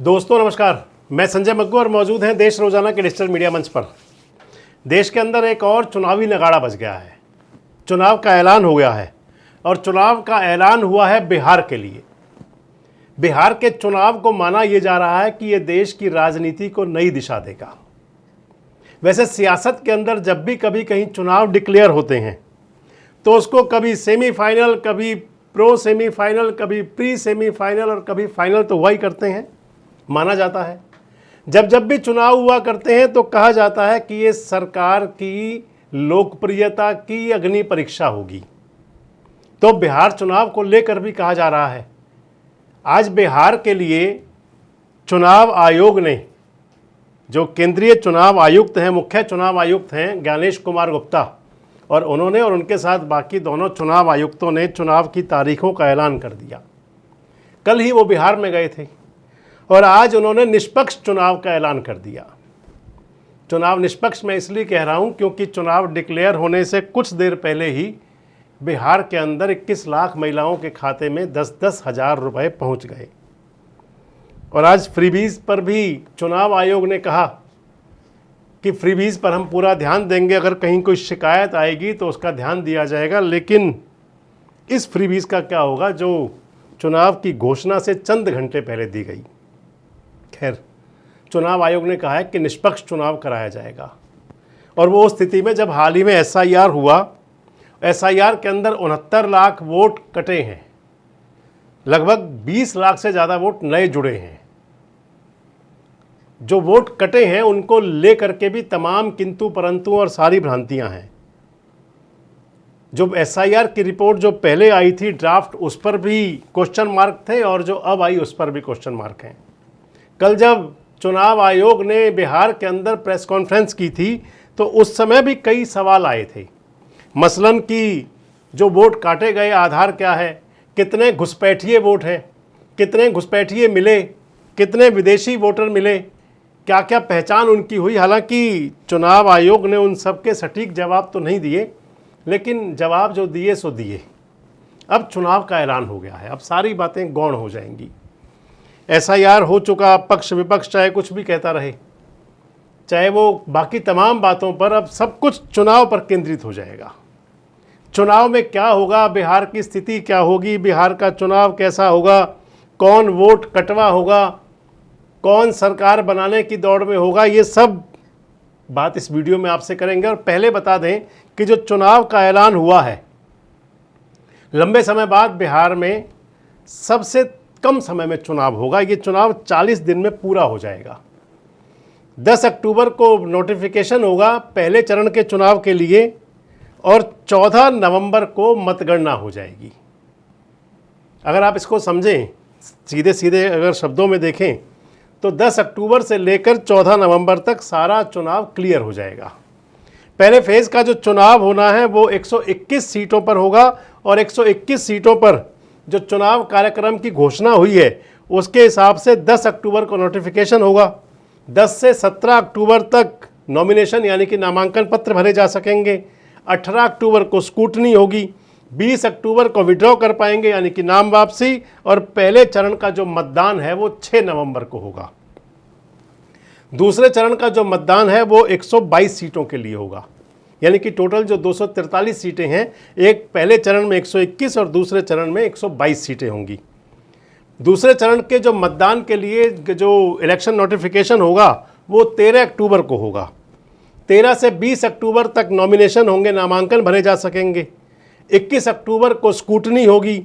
दोस्तों नमस्कार, मैं संजय मग्गू और मौजूद हैं देश रोजाना के डिजिटल मीडिया मंच पर। देश के अंदर एक और चुनावी नगाड़ा बज गया है। चुनाव का ऐलान हो गया है और चुनाव का ऐलान हुआ है बिहार के लिए। बिहार के चुनाव को माना यह जा रहा है कि यह देश की राजनीति को नई दिशा देगा। वैसे सियासत के अंदर जब भी कभी कहीं चुनाव डिक्लेयर होते हैं तो उसको कभी सेमीफाइनल, कभी प्रो सेमीफाइनल, कभी प्री सेमीफाइनल और कभी फाइनल तो हुआ ही करते हैं, माना जाता है। जब भी चुनाव हुआ करते हैं तो कहा जाता है कि ये सरकार की लोकप्रियता की अग्नि परीक्षा होगी। तो बिहार चुनाव को लेकर भी कहा जा रहा है। आज बिहार के लिए चुनाव आयोग ने, जो केंद्रीय चुनाव आयुक्त हैं, मुख्य चुनाव आयुक्त हैं ज्ञानेश कुमार गुप्ता, और उन्होंने और उनके साथ बाकी दोनों चुनाव आयुक्तों ने चुनाव की तारीखों का ऐलान कर दिया। कल ही वो बिहार में गए थे और आज उन्होंने निष्पक्ष चुनाव का ऐलान कर दिया। चुनाव निष्पक्ष मैं इसलिए कह रहा हूं क्योंकि चुनाव डिक्लेयर होने से कुछ देर पहले ही बिहार के अंदर 21 लाख महिलाओं के खाते में 10-10 हज़ार रुपये पहुंच गए। और आज फ्रीबीज पर भी चुनाव आयोग ने कहा कि फ्रीबीज पर हम पूरा ध्यान देंगे, अगर कहीं कोई शिकायत आएगी तो उसका ध्यान दिया जाएगा। लेकिन इस फ्रीबीज का क्या होगा जो चुनाव की घोषणा से चंद घंटे पहले दी गई। खैर, चुनाव आयोग ने कहा है कि निष्पक्ष चुनाव कराया जाएगा। और वो स्थिति में जब हाल ही में एसआईआर हुआ, एसआईआर के अंदर 69 लाख वोट कटे हैं, लगभग 20 लाख से ज़्यादा वोट नए जुड़े हैं। जो वोट कटे हैं उनको लेकर के भी तमाम किंतु परंतु और सारी भ्रांतियां हैं। जो एसआईआर की रिपोर्ट जो पहले आई थी ड्राफ्ट, उस पर भी क्वेश्चन मार्क थे और जो अब आई उस पर भी क्वेश्चन मार्क हैं। कल जब चुनाव आयोग ने बिहार के अंदर प्रेस कॉन्फ्रेंस की थी तो उस समय भी कई सवाल आए थे। मसलन कि जो वोट काटे गए आधार क्या है, कितने घुसपैठिए वोट हैं, कितने घुसपैठिए मिले, कितने विदेशी वोटर मिले, क्या क्या पहचान उनकी हुई। हालांकि चुनाव आयोग ने उन सब के सटीक जवाब तो नहीं दिए, लेकिन जवाब जो दिए सो दिए। अब चुनाव का ऐलान हो गया है, अब सारी बातें गौण हो जाएंगी। एसआईआर हो चुका, पक्ष विपक्ष चाहे कुछ भी कहता रहे, चाहे वो बाकी तमाम बातों पर, अब सब कुछ चुनाव पर केंद्रित हो जाएगा। चुनाव में क्या होगा, बिहार की स्थिति क्या होगी, बिहार का चुनाव कैसा होगा, कौन वोट कटवा होगा, कौन सरकार बनाने की दौड़ में होगा, ये सब बात इस वीडियो में आपसे करेंगे। और पहले बता दें कि जो चुनाव का ऐलान हुआ है, लंबे समय बाद बिहार में सबसे कम समय में चुनाव होगा। ये चुनाव 40 दिन में पूरा हो जाएगा। 10 अक्टूबर को नोटिफिकेशन होगा पहले चरण के चुनाव के लिए और 14 नवंबर को मतगणना हो जाएगी। अगर आप इसको समझें, सीधे सीधे अगर शब्दों में देखें तो 10 अक्टूबर से लेकर 14 नवंबर तक सारा चुनाव क्लियर हो जाएगा। पहले फेज़ का जो चुनाव होना है वो 121 सीटों पर होगा और 121 सीटों पर जो चुनाव कार्यक्रम की घोषणा हुई है उसके हिसाब से 10 अक्टूबर को नोटिफिकेशन होगा। 10 से 17 अक्टूबर तक नॉमिनेशन यानी कि नामांकन पत्र भरे जा सकेंगे। 18 अक्टूबर को स्क्रूटनी होगी। 20 अक्टूबर को विड्रॉ कर पाएंगे यानी कि नाम वापसी। और पहले चरण का जो मतदान है वो 6 नवंबर को होगा। दूसरे चरण का जो मतदान है वो 122 सीटों के लिए होगा, यानी कि टोटल जो 243 सीटें हैं, एक पहले चरण में 121 और दूसरे चरण में 122 सीटें होंगी। दूसरे चरण के जो मतदान के लिए जो इलेक्शन नोटिफिकेशन होगा वो 13 अक्टूबर को होगा। 13 से 20 अक्टूबर तक नॉमिनेशन होंगे, नामांकन भरे जा सकेंगे। 21 अक्टूबर को स्क्रूटनी होगी।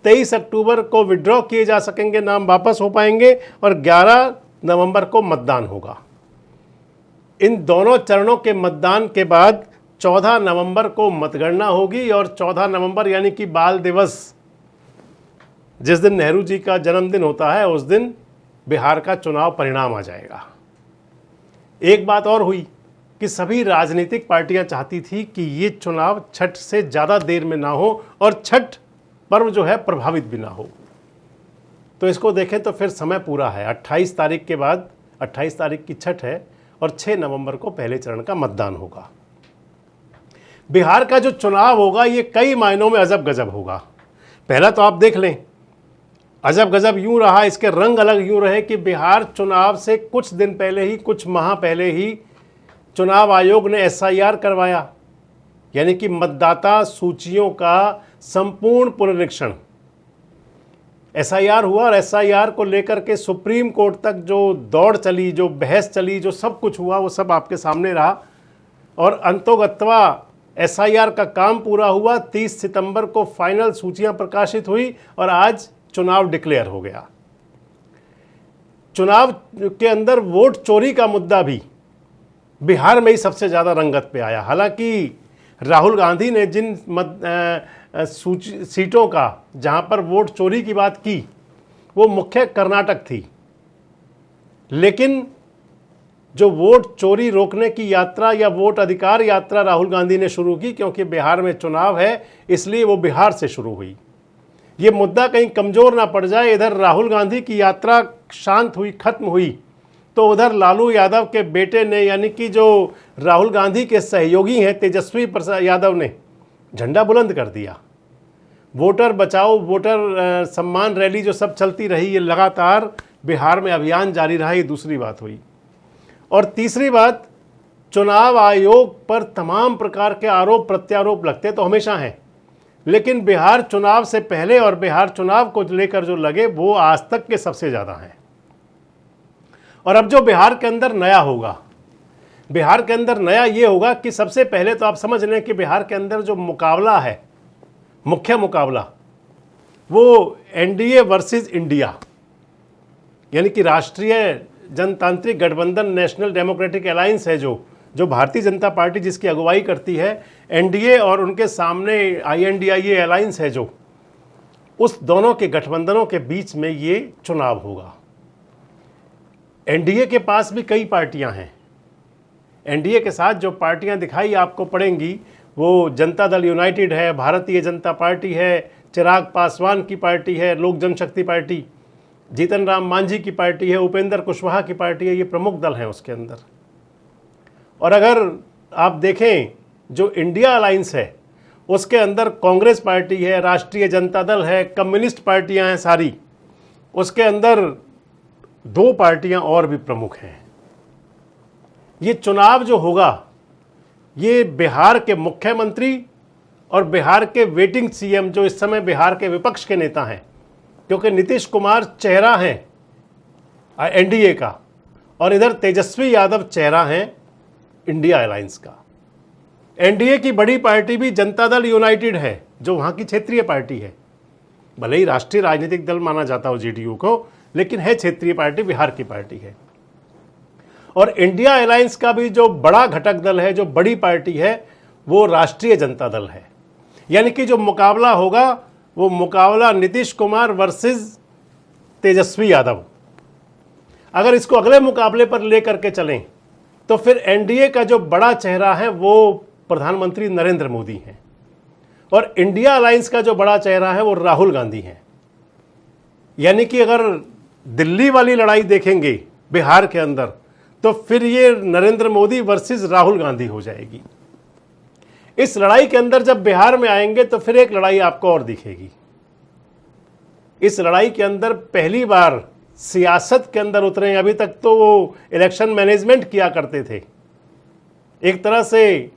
23 अक्टूबर को विड्रॉ किए जा सकेंगे, नाम वापस हो पाएंगे। और 11 नवंबर को मतदान होगा। इन दोनों चरणों के मतदान के बाद 14 नवंबर को मतगणना होगी और 14 नवंबर यानी कि बाल दिवस, जिस दिन नेहरू जी का जन्मदिन होता है, उस दिन बिहार का चुनाव परिणाम आ जाएगा। एक बात और हुई कि सभी राजनीतिक पार्टियां चाहती थी कि ये चुनाव छठ से ज़्यादा देर में ना हो और छठ पर्व जो है प्रभावित भी ना हो। तो इसको देखें तो फिर समय पूरा है। 28 तारीख के बाद, 28 तारीख की छठ है और 6 नवंबर को पहले चरण का मतदान होगा। बिहार का जो चुनाव होगा ये कई मायनों में अजब गजब होगा। पहला तो आप देख लें, अजब गजब यूं रहा, इसके रंग अलग यूं रहे कि बिहार चुनाव से कुछ दिन पहले ही, कुछ माह पहले ही चुनाव आयोग ने एसआईआर करवाया, यानी कि मतदाता सूचियों का संपूर्ण पुनरीक्षण। एसआईआर हुआ और एसआईआर को लेकर के सुप्रीम कोर्ट तक जो दौड़ चली, जो बहस चली, जो सब कुछ हुआ, वो सब आपके सामने रहा। और अंतोगत्वा एसआईआर का काम पूरा हुआ। 30 सितंबर को फाइनल सूचियां प्रकाशित हुई और आज चुनाव डिक्लेयर हो गया। चुनाव के अंदर वोट चोरी का मुद्दा भी बिहार में ही सबसे ज़्यादा रंगत पे आया। हालांकि राहुल गांधी ने जिन सीटों का जहां पर वोट चोरी की बात की वो मुख्य कर्नाटक थी, लेकिन जो वोट चोरी रोकने की यात्रा या वोट अधिकार यात्रा राहुल गांधी ने शुरू की, क्योंकि बिहार में चुनाव है इसलिए वो बिहार से शुरू हुई। ये मुद्दा कहीं कमज़ोर ना पड़ जाए, इधर राहुल गांधी की यात्रा शांत हुई, खत्म हुई, तो उधर लालू यादव के बेटे ने, यानी कि जो राहुल गांधी के सहयोगी हैं तेजस्वी प्रसाद यादव ने झंडा बुलंद कर दिया। वोटर बचाओ, वोटर सम्मान रैली जो सब चलती रही, ये लगातार बिहार में अभियान जारी रहा, ये दूसरी बात हुई। और तीसरी बात, चुनाव आयोग पर तमाम प्रकार के आरोप प्रत्यारोप लगते तो हमेशा हैं, लेकिन बिहार चुनाव से पहले और बिहार चुनाव को लेकर जो लगे वो आज तक के सबसे ज़्यादा हैं। और अब जो बिहार के अंदर नया होगा, बिहार के अंदर नया ये होगा कि सबसे पहले तो आप समझ लें कि बिहार के अंदर जो मुकाबला है, मुख्य मुकाबला, वो एनडीए वर्सेस इंडिया, यानी कि राष्ट्रीय जनतांत्रिक गठबंधन, नेशनल डेमोक्रेटिक अलायंस है, जो भारतीय जनता पार्टी जिसकी अगुवाई करती है, एनडीए और उनके सामने आईएनडीआईए अलायंस है जो, उस दोनों के गठबंधनों के बीच में ये चुनाव होगा। एनडीए के पास भी कई पार्टियां हैं। एनडीए के साथ जो पार्टियां दिखाई आपको पड़ेंगी वो जनता दल यूनाइटेड है, भारतीय जनता पार्टी है, चिराग पासवान की पार्टी है, लोक जनशक्ति पार्टी, जीतन राम मांझी की पार्टी है, उपेंद्र कुशवाहा की पार्टी है, ये प्रमुख दल हैं उसके अंदर। और अगर आप देखें जो इंडिया अलायंस है उसके अंदर कांग्रेस पार्टी है, राष्ट्रीय जनता दल है, कम्युनिस्ट पार्टियां हैं सारी, उसके अंदर 2 पार्टियां और भी प्रमुख हैं। ये चुनाव जो होगा ये बिहार के मुख्यमंत्री और बिहार के वेटिंग सीएम, जो इस समय बिहार के विपक्ष के नेता हैं, क्योंकि नीतीश कुमार चेहरा हैं एनडीए का और इधर तेजस्वी यादव चेहरा हैं इंडिया अलायंस का। एनडीए की बड़ी पार्टी भी जनता दल यूनाइटेड है, जो वहाँ की क्षेत्रीय पार्टी है, भले ही राष्ट्रीय राजनीतिक दल माना जाता हो जेडीयू को, लेकिन है क्षेत्रीय पार्टी, बिहार की पार्टी है। और इंडिया अलायंस का भी जो बड़ा घटक दल है, जो बड़ी पार्टी है, वो राष्ट्रीय जनता दल है। यानी कि जो मुकाबला होगा वो मुकाबला नीतीश कुमार वर्सेस तेजस्वी यादव। अगर इसको अगले मुकाबले पर लेकर के चलें तो फिर एनडीए का जो बड़ा चेहरा है वो प्रधानमंत्री नरेंद्र मोदी हैं और इंडिया अलायंस का जो बड़ा चेहरा है वो राहुल गांधी हैं। यानी कि अगर दिल्ली वाली लड़ाई देखेंगे बिहार के अंदर तो फिर ये नरेंद्र मोदी वर्सेस राहुल गांधी हो जाएगी। इस लड़ाई के अंदर जब बिहार में आएंगे तो फिर एक लड़ाई आपको और दिखेगी। इस लड़ाई के अंदर पहली बार सियासत के अंदर उतरे। अभी तक तो वो इलेक्शन मैनेजमेंट किया करते थे, एक तरह से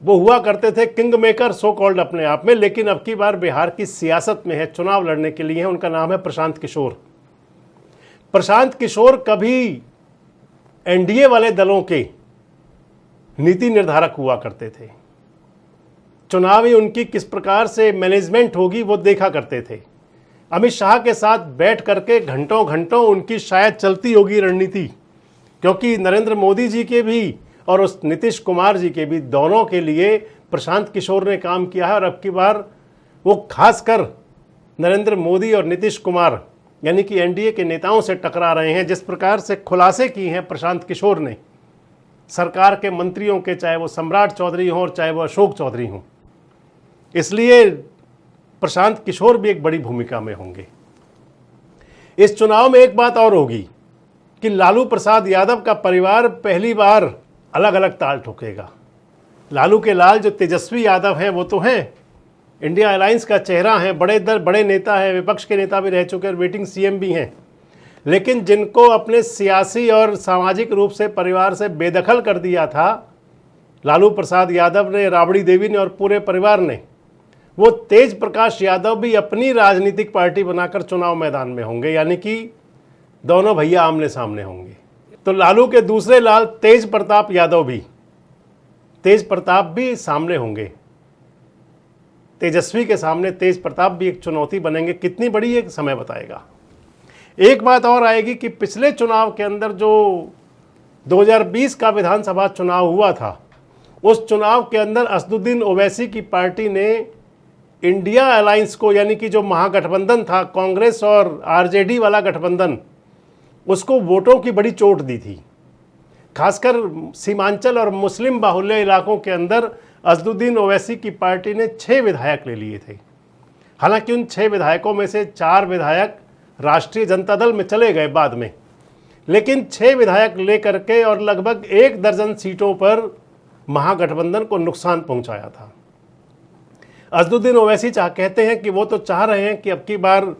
वो हुआ करते थे किंग मेकर सो कॉल्ड अपने आप में, लेकिन अब की बार बिहार की सियासत में है, चुनाव लड़ने के लिए है। उनका नाम है प्रशांत किशोर। प्रशांत किशोर कभी एनडीए वाले दलों के नीति निर्धारक हुआ करते थे, चुनावी उनकी किस प्रकार से मैनेजमेंट होगी वो देखा करते थे। अमित शाह के साथ बैठ करके घंटों घंटों उनकी शायद चलती होगी रणनीति, क्योंकि नरेंद्र मोदी जी के भी और उस नीतीश कुमार जी के भी, दोनों के लिए प्रशांत किशोर ने काम किया है। और अब की बार वो खासकर नरेंद्र मोदी और नीतीश कुमार यानी कि एनडीए के नेताओं से टकरा रहे हैं। जिस प्रकार से खुलासे किए हैं प्रशांत किशोर ने सरकार के मंत्रियों के, चाहे वो सम्राट चौधरी हों और चाहे वो अशोक चौधरी हों, इसलिए प्रशांत किशोर भी एक बड़ी भूमिका में होंगे। इस चुनाव में एक बात और होगी कि लालू प्रसाद यादव का परिवार पहली बार अलग अलग ताल ठोकेगा। लालू के लाल जो तेजस्वी यादव हैं वो तो हैं, इंडिया अलायंस का चेहरा हैं, बड़े नेता हैं, विपक्ष के नेता भी रह चुके हैं, वेटिंग सीएम भी हैं, लेकिन जिनको अपने सियासी और सामाजिक रूप से परिवार से बेदखल कर दिया था लालू प्रसाद यादव ने, राबड़ी देवी ने और पूरे परिवार ने, वो तेज प्रकाश यादव भी अपनी राजनीतिक पार्टी बनाकर चुनाव मैदान में होंगे, यानी कि दोनों भैया आमने सामने होंगे। तो लालू के दूसरे लाल तेज प्रताप यादव भी सामने होंगे। तेजस्वी के सामने तेज प्रताप भी एक चुनौती बनेंगे। कितनी बड़ी एक समय बताएगा। एक बात और आएगी कि पिछले चुनाव के अंदर जो 2020 का विधानसभा चुनाव हुआ था, उस चुनाव के अंदर असदुद्दीन ओवैसी की पार्टी ने इंडिया अलायंस को, यानी कि जो महागठबंधन था कांग्रेस और आरजेडी वाला गठबंधन, उसको वोटों की बड़ी चोट दी थी। खासकर सीमांचल और मुस्लिम बाहुल्य इलाकों के अंदर असदुद्दीन ओवैसी की पार्टी ने 6 विधायक ले लिए थे। हालांकि उन 6 विधायकों में से 4 विधायक राष्ट्रीय जनता दल में चले गए बाद में, लेकिन 6 विधायक लेकर के और लगभग 1 दर्जन सीटों पर महागठबंधन को नुकसान पहुंचाया था। असदुद्दीन ओवैसी कहते हैं कि वो तो चाह रहे हैं कि अब की बार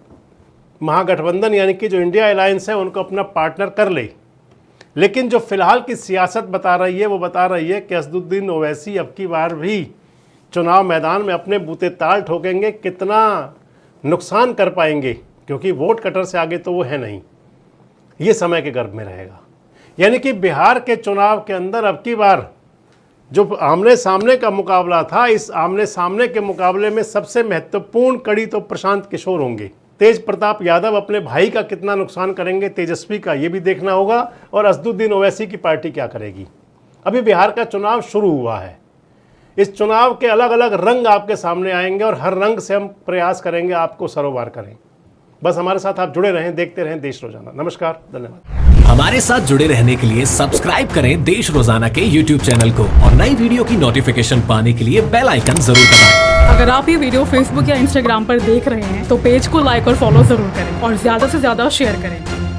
महागठबंधन यानी कि जो इंडिया अलायंस है उनको अपना पार्टनर कर ले, लेकिन जो फिलहाल की सियासत बता रही है वो बता रही है कि असदुद्दीन ओवैसी अब की बार भी चुनाव मैदान में अपने बूते ताल ठोकेंगे। कितना नुकसान कर पाएंगे, क्योंकि वोट कटर से आगे तो वो है नहीं, ये समय के गर्भ में रहेगा। यानी कि बिहार के चुनाव के अंदर अब की बार जो आमने सामने का मुकाबला था, इस आमने सामने के मुकाबले में सबसे महत्वपूर्ण कड़ी तो प्रशांत किशोर होंगे। तेज प्रताप यादव अपने भाई का कितना नुकसान करेंगे, तेजस्वी का, ये भी देखना होगा। और असदुद्दीन ओवैसी की पार्टी क्या करेगी। अभी बिहार का चुनाव शुरू हुआ है। इस चुनाव के अलग अलग रंग आपके सामने आएंगे और हर रंग से हम प्रयास करेंगे आपको सरोवर करें। बस हमारे साथ आप जुड़े रहें, देखते रहें देश रोजाना। नमस्कार, धन्यवाद। हमारे साथ जुड़े रहने के लिए सब्सक्राइब करें देश रोजाना के YouTube चैनल को और नई वीडियो की नोटिफिकेशन पाने के लिए बेल आइकन जरूर दबाएं। अगर आप ये वीडियो Facebook या Instagram पर देख रहे हैं तो पेज को लाइक और फॉलो जरूर करें और ज्यादा से ज्यादा शेयर करें।